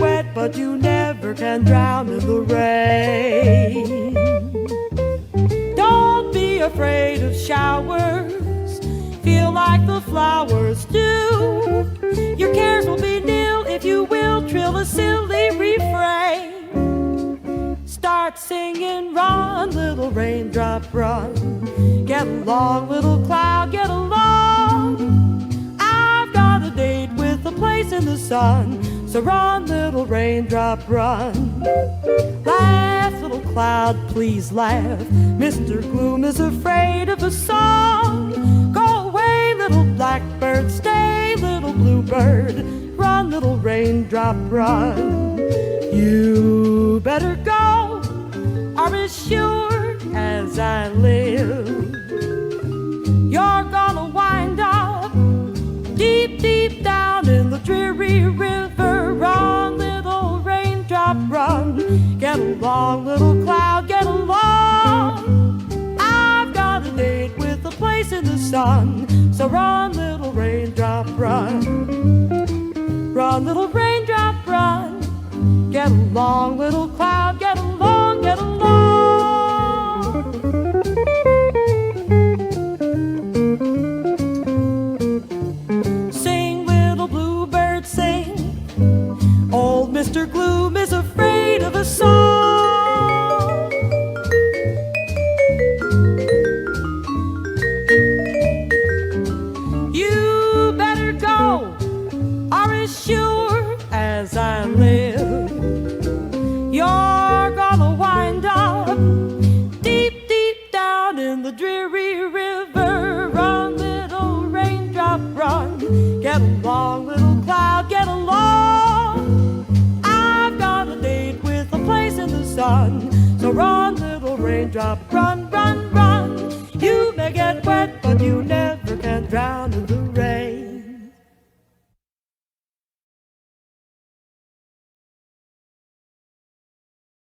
wet, but you never can drown in the rain. Don't be afraid of showers, feel like the flowers do. Your cares will be nil if you will trill a silly refrain. Start singing, run, little raindrop, run. Get along, little cloud, get along. I've got a date with a place in the sun, so run, little raindrop, run. Laugh, little cloud, please laugh. Mr. Gloom is afraid of the sun. Go away, little blackbird, stay, little bluebird. Run, little raindrop, run. You better go, or as sure as I live, you're gonna wind up deep, deep down in the dreary river. Run, little raindrop, run. Get along, little cloud, get along. I've got a date with a place in the sun, so run, little raindrop, run. Run, little raindrop, run. Get along, little cloud, get along, get along. Sing, little bluebird, sing. Old Mr. Gloom is afraid of a song. You better go, or as sure as I live, you're gonna wind up deep, deep down in the dreary river. Run, little raindrop, run. Get along, little cloud, get along. I've got a date with a place in the sun, so run, little raindrop, run, run, run. You may get wet, but you never can drown